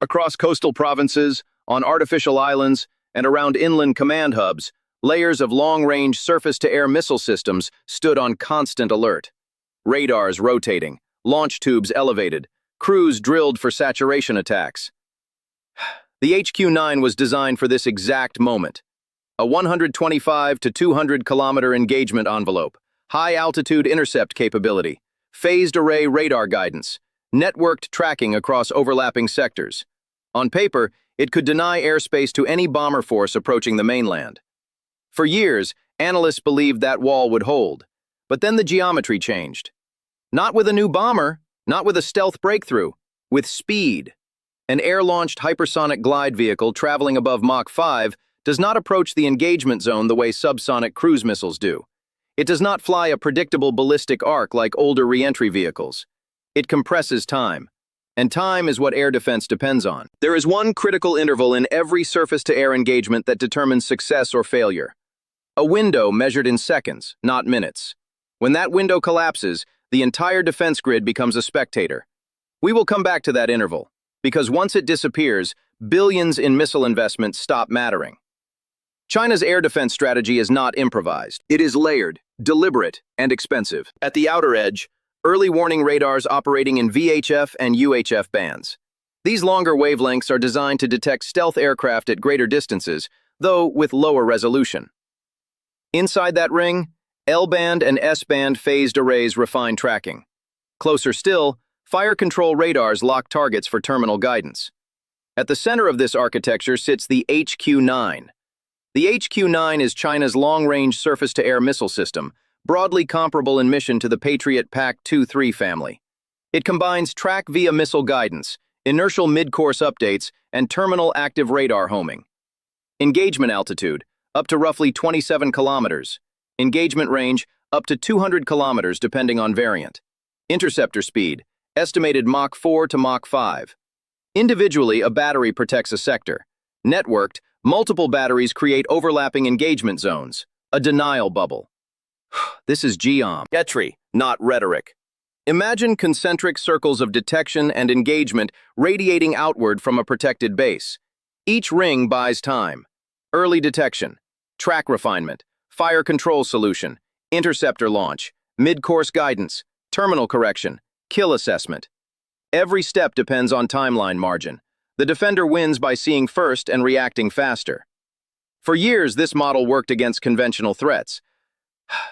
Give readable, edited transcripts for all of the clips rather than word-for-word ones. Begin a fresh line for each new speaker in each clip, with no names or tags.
Across coastal provinces, on artificial islands, and around inland command hubs, layers of long-range surface-to-air missile systems stood on constant alert. Radars rotating, launch tubes elevated, crews drilled for saturation attacks. The HQ-9 was designed for this exact moment. A 125 to 200 kilometer engagement envelope, high-altitude intercept capability, phased array radar guidance, networked tracking across overlapping sectors. On paper, it could deny airspace to any bomber force approaching the mainland. For years, analysts believed that wall would hold, but then the geometry changed. Not with a new bomber, not with a stealth breakthrough, with speed. An air-launched hypersonic glide vehicle traveling above Mach 5 does not approach the engagement zone the way subsonic cruise missiles do. It does not fly a predictable ballistic arc like older re-entry vehicles. It compresses time, and time is what air defense depends on. There is one critical interval in every surface-to-air engagement that determines success or failure. A window measured in seconds, not minutes. When that window collapses, the entire defense grid becomes a spectator. We will come back to that interval, because once it disappears, billions in missile investment stop mattering. China's air defense strategy is not improvised. It is layered, deliberate, and expensive. At the outer edge, early warning radars operating in VHF and UHF bands. These longer wavelengths are designed to detect stealth aircraft at greater distances, though with lower resolution. Inside that ring, L-band and S-band phased arrays refine tracking. Closer still, fire control radars lock targets for terminal guidance. At the center of this architecture sits the HQ-9. The HQ-9 is China's long-range surface-to-air missile system, broadly comparable in mission to the Patriot PAC-2-3 family. It combines track-via missile guidance, inertial mid-course updates, and terminal active radar homing. Engagement altitude, up to roughly 27 kilometers. Engagement range, up to 200 kilometers depending on variant. Interceptor speed, estimated Mach 4 to Mach 5. Individually, a battery protects a sector. Networked, multiple batteries create overlapping engagement zones, a denial bubble. This is geometry, not rhetoric. Imagine concentric circles of detection and engagement radiating outward from a protected base. Each ring buys time. Early detection, track refinement, fire control solution, interceptor launch, mid-course guidance, terminal correction, kill assessment. Every step depends on timeline margin. The defender wins by seeing first and reacting faster. For years, this model worked against conventional threats.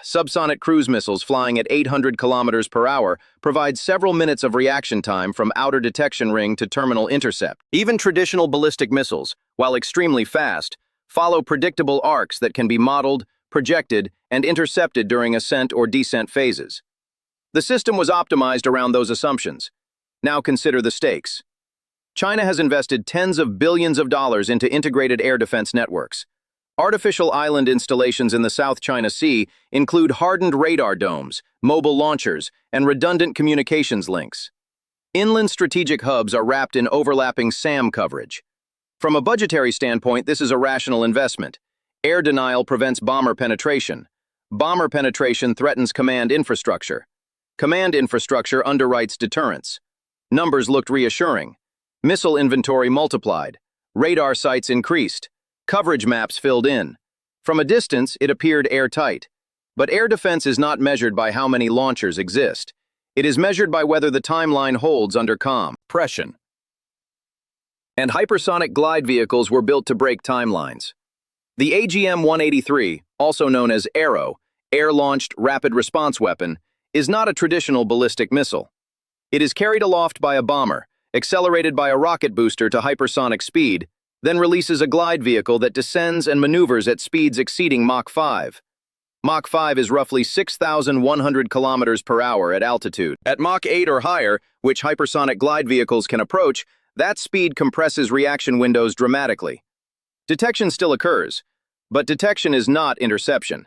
Subsonic cruise missiles flying at 800 kilometers per hour provide several minutes of reaction time from outer detection ring to terminal intercept. Even traditional ballistic missiles, while extremely fast, follow predictable arcs that can be modeled, projected, and intercepted during ascent or descent phases. The system was optimized around those assumptions. Now consider the stakes. China has invested tens of billions of dollars into integrated air defense networks. Artificial island installations in the South China Sea include hardened radar domes, mobile launchers, and redundant communications links. Inland strategic hubs are wrapped in overlapping SAM coverage. From a budgetary standpoint, this is a rational investment. Air denial prevents bomber penetration. Bomber penetration threatens command infrastructure. Command infrastructure underwrites deterrence. Numbers looked reassuring. Missile inventory multiplied. Radar sites increased. Coverage maps filled in. From a distance, it appeared airtight. But air defense is not measured by how many launchers exist. It is measured by whether the timeline holds under compression. And hypersonic glide vehicles were built to break timelines. The AGM-183, also known as ARRW, Air-Launched Rapid Response Weapon, is not a traditional ballistic missile. It is carried aloft by a bomber, accelerated by a rocket booster to hypersonic speed, then releases a glide vehicle that descends and maneuvers at speeds exceeding Mach 5. Mach 5 is roughly 6,100 kilometers per hour at altitude. At Mach 8 or higher, which hypersonic glide vehicles can approach, that speed compresses reaction windows dramatically. Detection still occurs, but detection is not interception.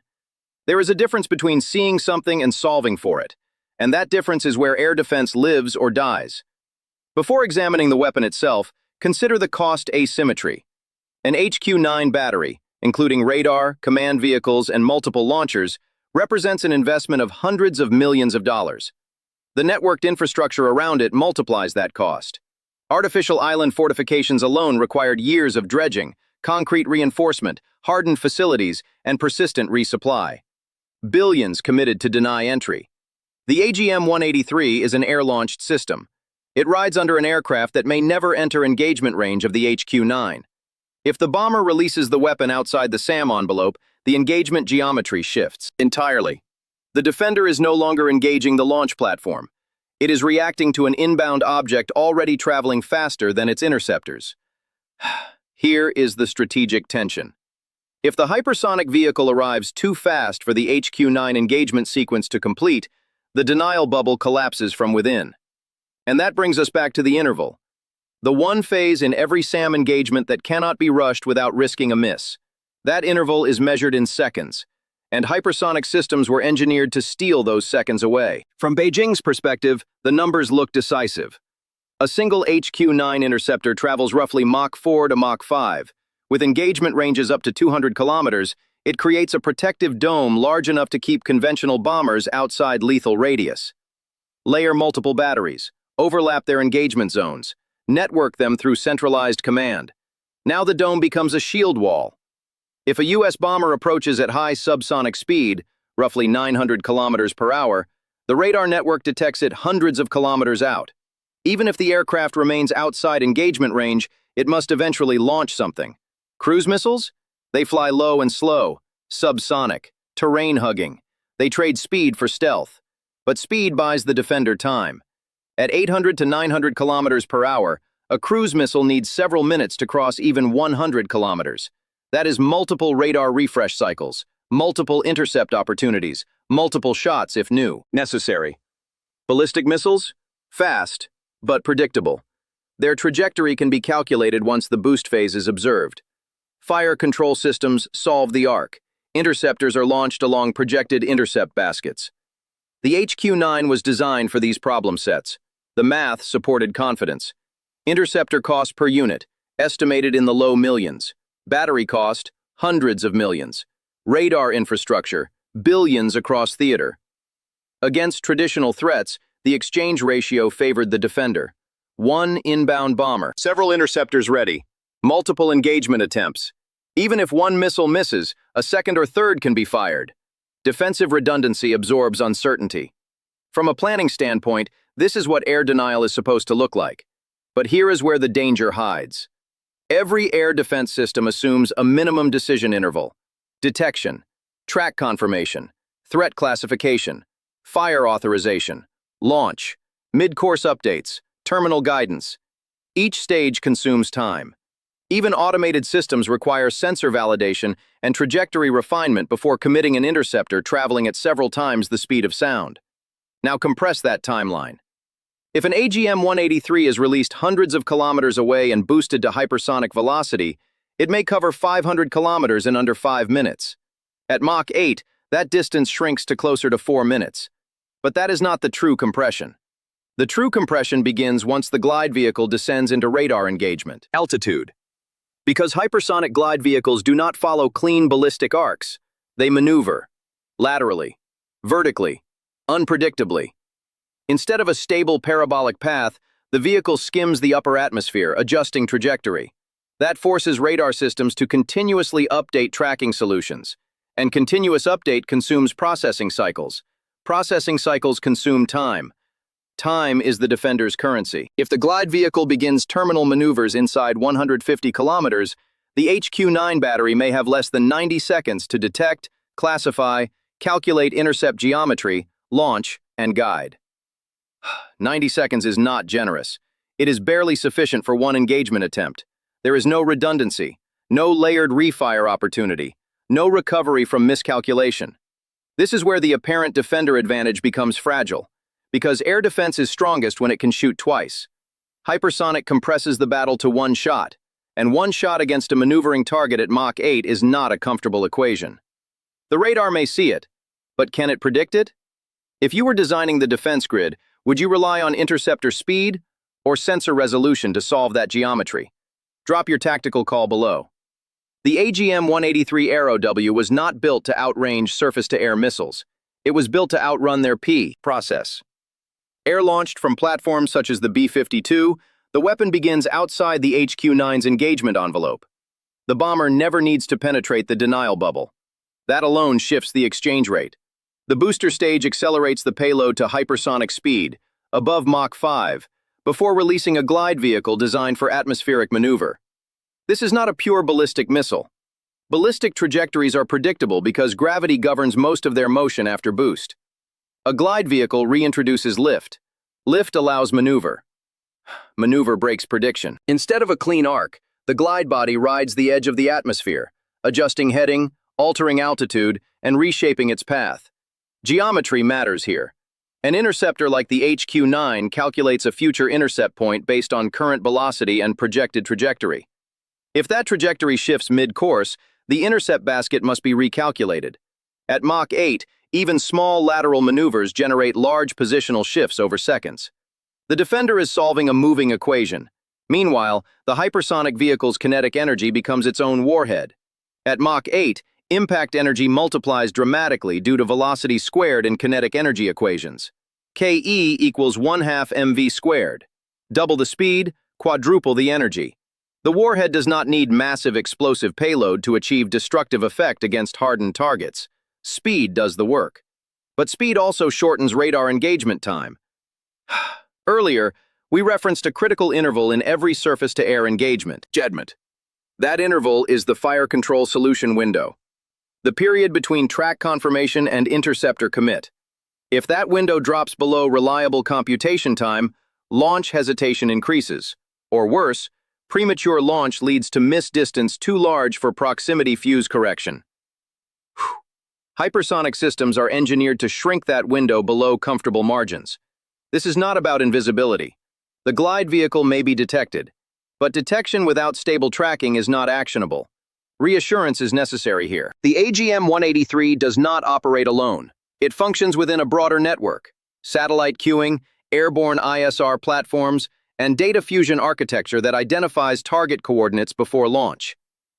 There is a difference between seeing something and solving for it, and that difference is where air defense lives or dies. Before examining the weapon itself, consider the cost asymmetry. An HQ-9 battery, including radar, command vehicles, and multiple launchers, represents an investment of hundreds of millions of dollars. The networked infrastructure around it multiplies that cost. Artificial island fortifications alone required years of dredging, concrete reinforcement, hardened facilities, and persistent resupply. Billions committed to deny entry. The AGM-183 is an air-launched system. It rides under an aircraft that may never enter engagement range of the HQ-9. If the bomber releases the weapon outside the SAM envelope, the engagement geometry shifts entirely. The defender is no longer engaging the launch platform. It is reacting to an inbound object already traveling faster than its interceptors. Here is the strategic tension. If the hypersonic vehicle arrives too fast for the HQ-9 engagement sequence to complete, the denial bubble collapses from within. And that brings us back to the interval. The one phase in every SAM engagement that cannot be rushed without risking a miss. That interval is measured in seconds, and hypersonic systems were engineered to steal those seconds away. From Beijing's perspective, the numbers look decisive. A single HQ-9 interceptor travels roughly Mach 4 to Mach 5. With engagement ranges up to 200 kilometers, it creates a protective dome large enough to keep conventional bombers outside lethal radius. Layer multiple batteries, overlap their engagement zones, network them through centralized command. Now the dome becomes a shield wall. If a U.S. bomber approaches at high subsonic speed, roughly 900 kilometers per hour, the radar network detects it hundreds of kilometers out. Even if the aircraft remains outside engagement range, it must eventually launch something. Cruise missiles? They fly low and slow, subsonic, terrain-hugging. They trade speed for stealth. But speed buys the defender time. At 800 to 900 kilometers per hour, a cruise missile needs several minutes to cross even 100 kilometers. That is multiple radar refresh cycles, multiple intercept opportunities, multiple shots if new. Necessary. Ballistic missiles? Fast, but predictable. Their trajectory can be calculated once the boost phase is observed. Fire control systems solve the arc. Interceptors are launched along projected intercept baskets. The HQ-9 was designed for these problem sets. The math supported confidence. Interceptor cost per unit, estimated in the low millions. Battery cost, hundreds of millions. Radar infrastructure, billions across theater. Against traditional threats, the exchange ratio favored the defender. One inbound bomber, several interceptors ready, multiple engagement attempts. Even if one missile misses, a second or third can be fired. Defensive redundancy absorbs uncertainty. From a planning standpoint, this is what air denial is supposed to look like. But here is where the danger hides. Every air defense system assumes a minimum decision interval. Detection, track confirmation, threat classification, fire authorization, launch, mid-course updates, terminal guidance. Each stage consumes time. Even automated systems require sensor validation and trajectory refinement before committing an interceptor traveling at several times the speed of sound. Now compress that timeline. If an AGM-183 is released hundreds of kilometers away and boosted to hypersonic velocity, it may cover 500 kilometers in under 5 minutes. At Mach 8, that distance shrinks to closer to 4 minutes. But that is not the true compression. The true compression begins once the glide vehicle descends into radar engagement. Altitude. Because hypersonic glide vehicles do not follow clean ballistic arcs, they maneuver laterally, vertically, unpredictably. Instead of a stable parabolic path, the vehicle skims the upper atmosphere, adjusting trajectory. That forces radar systems to continuously update tracking solutions. And continuous update consumes processing cycles. Processing cycles consume time. Time is the defender's currency. If the glide vehicle begins terminal maneuvers inside 150 kilometers, the HQ-9 battery may have less than 90 seconds to detect, classify, calculate intercept geometry, launch, and guide. 90 seconds is not generous. It is barely sufficient for one engagement attempt. There is no redundancy, no layered refire opportunity, no recovery from miscalculation. This is where the apparent defender advantage becomes fragile, because air defense is strongest when it can shoot twice. Hypersonic compresses the battle to one shot, and one shot against a maneuvering target at Mach 8 is not a comfortable equation. The radar may see it, but can it predict it? If you were designing the defense grid, would you rely on interceptor speed or sensor resolution to solve that geometry? Drop your tactical call below. The AGM-183 ARRW was not built to outrange surface-to-air missiles. It was built to outrun their process. Air-launched from platforms such as the B-52, The weapon begins outside the HQ-9's engagement envelope. The bomber never needs to penetrate the denial bubble. That alone shifts the exchange rate. The booster stage accelerates the payload to hypersonic speed, above Mach 5, before releasing a glide vehicle designed for atmospheric maneuver. This is not a pure ballistic missile. Ballistic trajectories are predictable because gravity governs most of their motion after boost. A glide vehicle reintroduces lift. Lift allows maneuver. Maneuver breaks prediction. Instead of a clean arc, the glide body rides the edge of the atmosphere, adjusting heading, altering altitude, and reshaping its path. Geometry matters here. An interceptor like the HQ-9 calculates a future intercept point based on current velocity and projected trajectory. If that trajectory shifts mid-course, the intercept basket must be recalculated. At Mach 8, even small lateral maneuvers generate large positional shifts over seconds. The defender is solving a moving equation. Meanwhile, the hypersonic vehicle's kinetic energy becomes its own warhead. At Mach 8, impact energy multiplies dramatically due to velocity squared in kinetic energy equations. KE equals 1/2 mv squared. Double the speed, quadruple the energy. The warhead does not need massive explosive payload to achieve destructive effect against hardened targets. Speed does the work. But speed also shortens radar engagement time. Earlier, we referenced a critical interval in every surface-to-air engagement. JEDMENT. That interval is the fire control solution window. The period between track confirmation and interceptor commit. If that window drops below reliable computation time, launch hesitation increases. Or worse, premature launch leads to missed distance too large for proximity fuse correction. Hypersonic systems are engineered to shrink that window below comfortable margins. This is not about invisibility. The glide vehicle may be detected, but detection without stable tracking is not actionable. Reassurance is necessary here. The AGM-183 does not operate alone. It functions within a broader network: satellite queuing, airborne ISR platforms, and data fusion architecture that identifies target coordinates before launch.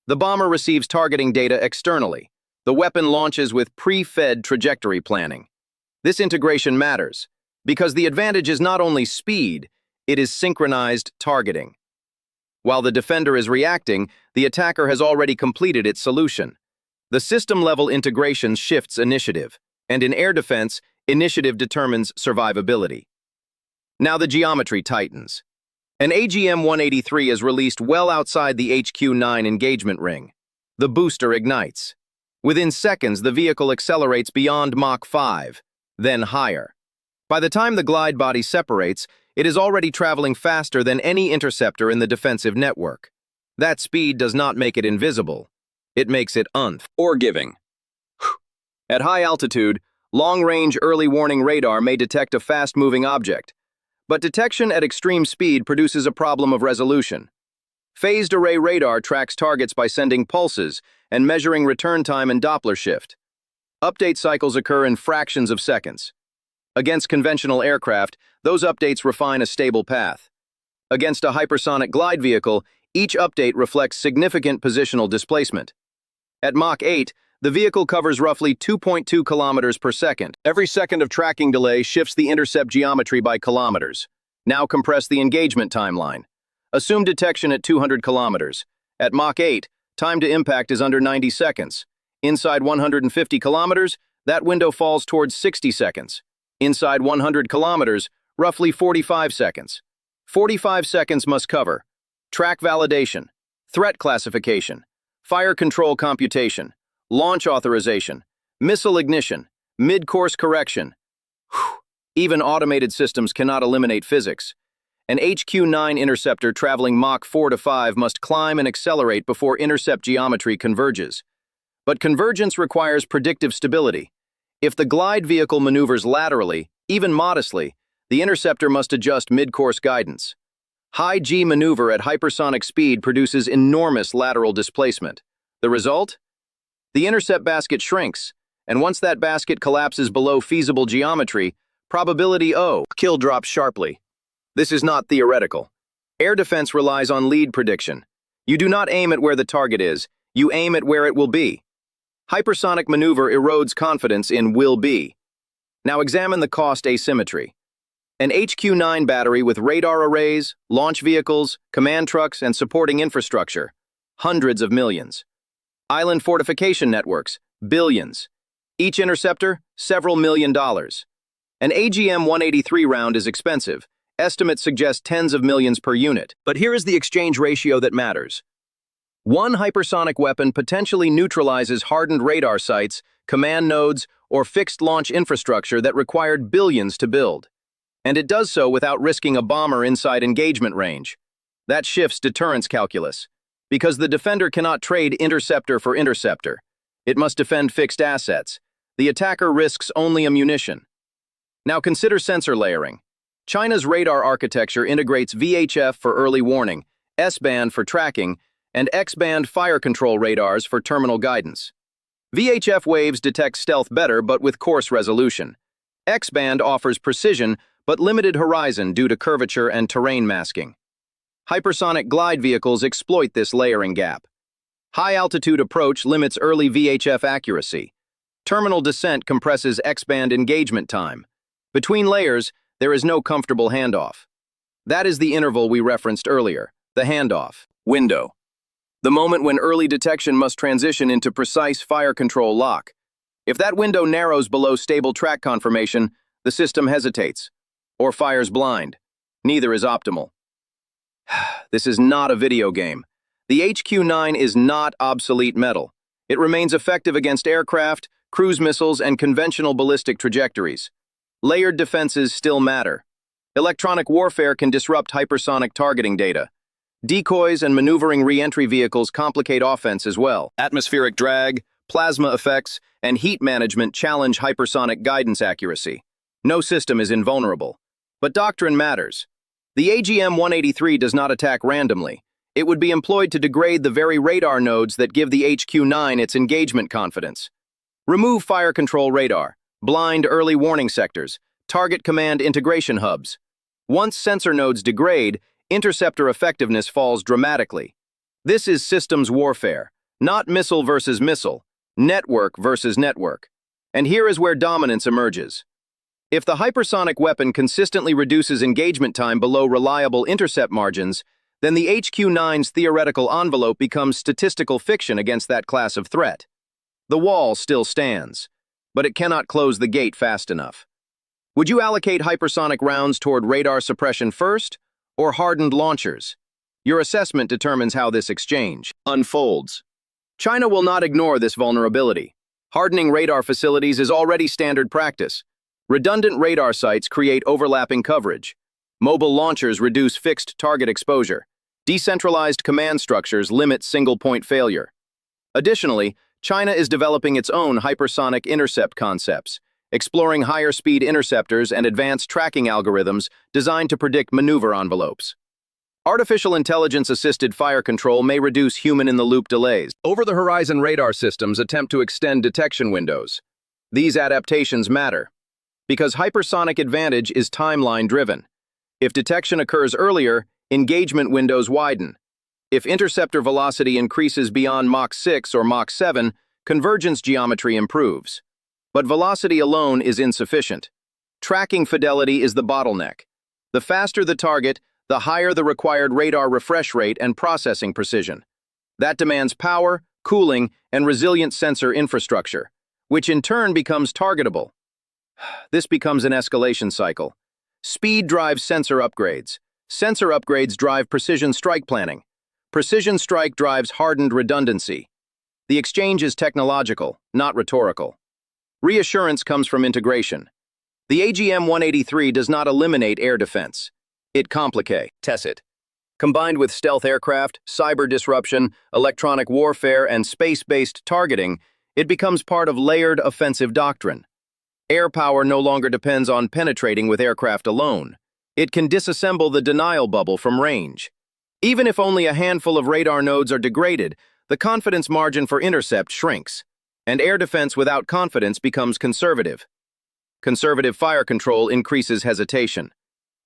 The bomber receives targeting data externally. The weapon launches with pre-fed trajectory planning. This integration matters, because the advantage is not only speed, it is synchronized targeting. While the defender is reacting, the attacker has already completed its solution. The system-level integration shifts initiative, and in air defense, initiative determines survivability. Now the geometry tightens. An AGM-183 is released well outside the HQ-9 engagement ring. The booster ignites. Within seconds, the vehicle accelerates beyond Mach 5, then higher. By the time the glide body separates, it is already traveling faster than any interceptor in the defensive network. That speed does not make it invisible. It makes it unforgiving. At high altitude, long-range early warning radar may detect a fast-moving object, but detection at extreme speed produces a problem of resolution. Phased array radar tracks targets by sending pulses and measuring return time and Doppler shift. Update cycles occur in fractions of seconds. Against conventional aircraft, those updates refine a stable path. Against a hypersonic glide vehicle, each update reflects significant positional displacement. At Mach 8, the vehicle covers roughly 2.2 kilometers per second. Every second of tracking delay shifts the intercept geometry by kilometers. Now compress the engagement timeline. Assume detection at 200 kilometers. At Mach 8, time to impact is under 90 seconds. Inside 150 kilometers, that window falls towards 60 seconds. Inside 100 kilometers, roughly 45 seconds. 45 seconds must cover track validation, threat classification, fire control computation, launch authorization, missile ignition, mid-course correction. Even automated systems cannot eliminate physics. An HQ-9 interceptor traveling Mach 4 to 5 must climb and accelerate before intercept geometry converges. But convergence requires predictive stability. If the glide vehicle maneuvers laterally, even modestly, the interceptor must adjust mid-course guidance. High G maneuver at hypersonic speed produces enormous lateral displacement. The result? The intercept basket shrinks, and once that basket collapses below feasible geometry, probability O kill drops sharply. This is not theoretical. Air defense relies on lead prediction. You do not aim at where the target is, you aim at where it will be. Hypersonic maneuver erodes confidence in will be. Now examine the cost asymmetry. An HQ-9 battery with radar arrays, launch vehicles, command trucks, and supporting infrastructure. Hundreds of millions. Island fortification networks. Billions. Each interceptor, several $1 million. An AGM-183 round is expensive. Estimates suggest tens of millions per unit. But here is the exchange ratio that matters. One hypersonic weapon potentially neutralizes hardened radar sites, command nodes, or fixed launch infrastructure that required billions to build. And it does so without risking a bomber inside engagement range. That shifts deterrence calculus. Because the defender cannot trade interceptor for interceptor. It must defend fixed assets. The attacker risks only ammunition. Now consider sensor layering. China's radar architecture integrates VHF for early warning, S-band for tracking, and X-band fire control radars for terminal guidance. VHF waves detect stealth better but with coarse resolution. X-band offers precision but limited horizon due to curvature and terrain masking. Hypersonic glide vehicles exploit this layering gap. High-altitude approach limits early VHF accuracy. Terminal descent compresses X-band engagement time. Between layers, there is no comfortable handoff. That is the interval we referenced earlier, the handoff window. The moment when early detection must transition into precise fire control lock. If that window narrows below stable track confirmation, the system hesitates, or fires blind. Neither is optimal. This is not a video game. The HQ-9 is not obsolete metal. It remains effective against aircraft, cruise missiles, and conventional ballistic trajectories. Layered defenses still matter. Electronic warfare can disrupt hypersonic targeting data. Decoys and maneuvering re-entry vehicles complicate offense as well. Atmospheric drag, plasma effects, and heat management challenge hypersonic guidance accuracy. No system is invulnerable. But doctrine matters. The AGM-183 does not attack randomly. It would be employed to degrade the very radar nodes that give the HQ-9 its engagement confidence. Remove fire control radar, blind early warning sectors, target command integration hubs. Once sensor nodes degrade, interceptor effectiveness falls dramatically. This is systems warfare, not missile versus missile, network versus network. And here is where dominance emerges. If the hypersonic weapon consistently reduces engagement time below reliable intercept margins, then the HQ-9's theoretical envelope becomes statistical fiction against that class of threat. The wall still stands, but it cannot close the gate fast enough. Would you allocate hypersonic rounds toward radar suppression first, or hardened launchers? Your assessment determines how this exchange unfolds. China will not ignore this vulnerability. Hardening radar facilities is already standard practice. Redundant radar sites create overlapping coverage. Mobile launchers reduce fixed target exposure. Decentralized command structures limit single-point failure. Additionally, China is developing its own hypersonic intercept concepts, exploring higher-speed interceptors and advanced tracking algorithms designed to predict maneuver envelopes. Artificial intelligence-assisted fire control may reduce human-in-the-loop delays. Over-the-horizon radar systems attempt to extend detection windows. These adaptations matter, because hypersonic advantage is timeline-driven. If detection occurs earlier, engagement windows widen. If interceptor velocity increases beyond Mach 6 or Mach 7, convergence geometry improves. But velocity alone is insufficient. Tracking fidelity is the bottleneck. The faster the target, the higher the required radar refresh rate and processing precision. That demands power, cooling, and resilient sensor infrastructure, which in turn becomes targetable. This becomes an escalation cycle. Speed drives sensor upgrades. Sensor upgrades drive precision strike planning. Precision strike drives hardened redundancy. The exchange is technological, not rhetorical. Reassurance comes from integration. The AGM-183 does not eliminate air defense. It complicates it. Combined with stealth aircraft, cyber disruption, electronic warfare, and space-based targeting, it becomes part of layered offensive doctrine. Air power no longer depends on penetrating with aircraft alone. It can disassemble the denial bubble from range. Even if only a handful of radar nodes are degraded, the confidence margin for intercept shrinks, and air defense without confidence becomes conservative. Conservative fire control increases hesitation.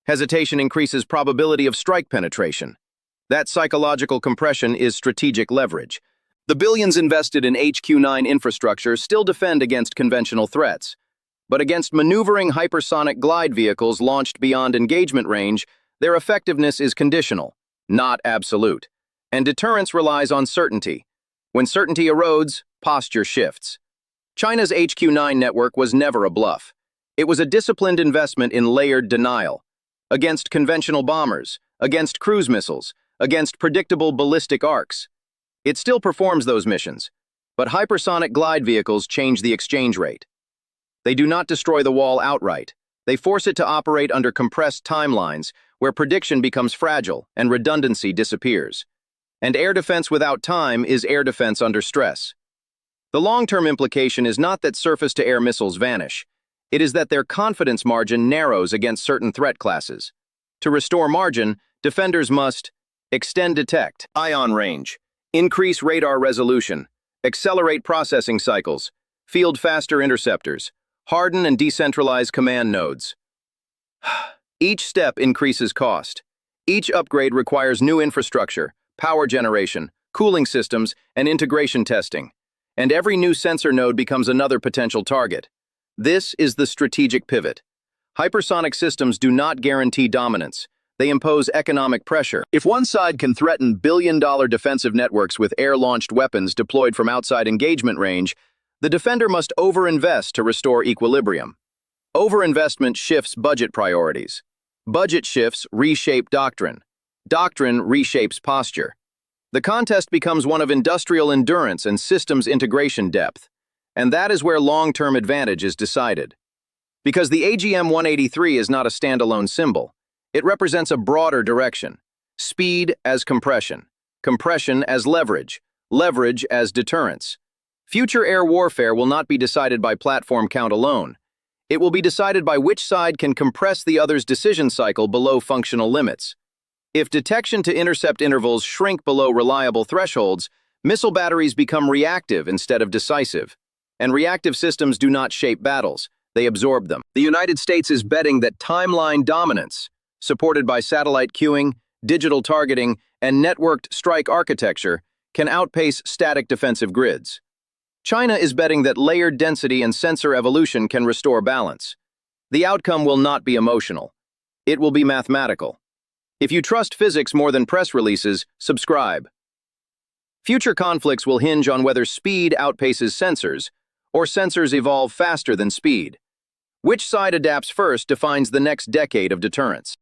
Hesitation increases probability of strike penetration. That psychological compression is strategic leverage. The billions invested in HQ-9 infrastructure still defend against conventional threats. But against maneuvering hypersonic glide vehicles launched beyond engagement range, their effectiveness is conditional, not absolute. And deterrence relies on certainty. When certainty erodes, posture shifts. China's HQ-9 network was never a bluff. It was a disciplined investment in layered denial. Against conventional bombers, against cruise missiles, against predictable ballistic arcs. It still performs those missions, but hypersonic glide vehicles change the exchange rate. They do not destroy the wall outright. They force it to operate under compressed timelines where prediction becomes fragile and redundancy disappears. And air defense without time is air defense under stress. The long-term implication is not that surface-to-air missiles vanish. It is that their confidence margin narrows against certain threat classes. To restore margin, defenders must extend detect, ion range, increase radar resolution, accelerate processing cycles, field faster interceptors, harden and decentralize command nodes. Each step increases cost. Each upgrade requires new infrastructure, power generation, cooling systems, and integration testing. And every new sensor node becomes another potential target. This is the strategic pivot. Hypersonic systems do not guarantee dominance. They impose economic pressure. If one side can threaten billion-dollar defensive networks with air-launched weapons deployed from outside engagement range, the defender must overinvest to restore equilibrium. Overinvestment shifts budget priorities. Budget shifts reshape doctrine. Doctrine reshapes posture. The contest becomes one of industrial endurance and systems integration depth. And that is where long-term advantage is decided. Because the AGM-183 is not a standalone symbol. It represents a broader direction. Speed as compression. Compression as leverage. Leverage as deterrence. Future air warfare will not be decided by platform count alone. It will be decided by which side can compress the other's decision cycle below functional limits. If detection to intercept intervals shrink below reliable thresholds, missile batteries become reactive instead of decisive. And reactive systems do not shape battles, they absorb them. The United States is betting that timeline dominance, supported by satellite queuing, digital targeting, and networked strike architecture, can outpace static defensive grids. China is betting that layered density and sensor evolution can restore balance. The outcome will not be emotional. It will be mathematical. If you trust physics more than press releases, subscribe. Future conflicts will hinge on whether speed outpaces sensors, or sensors evolve faster than speed. Which side adapts first defines the next decade of deterrence.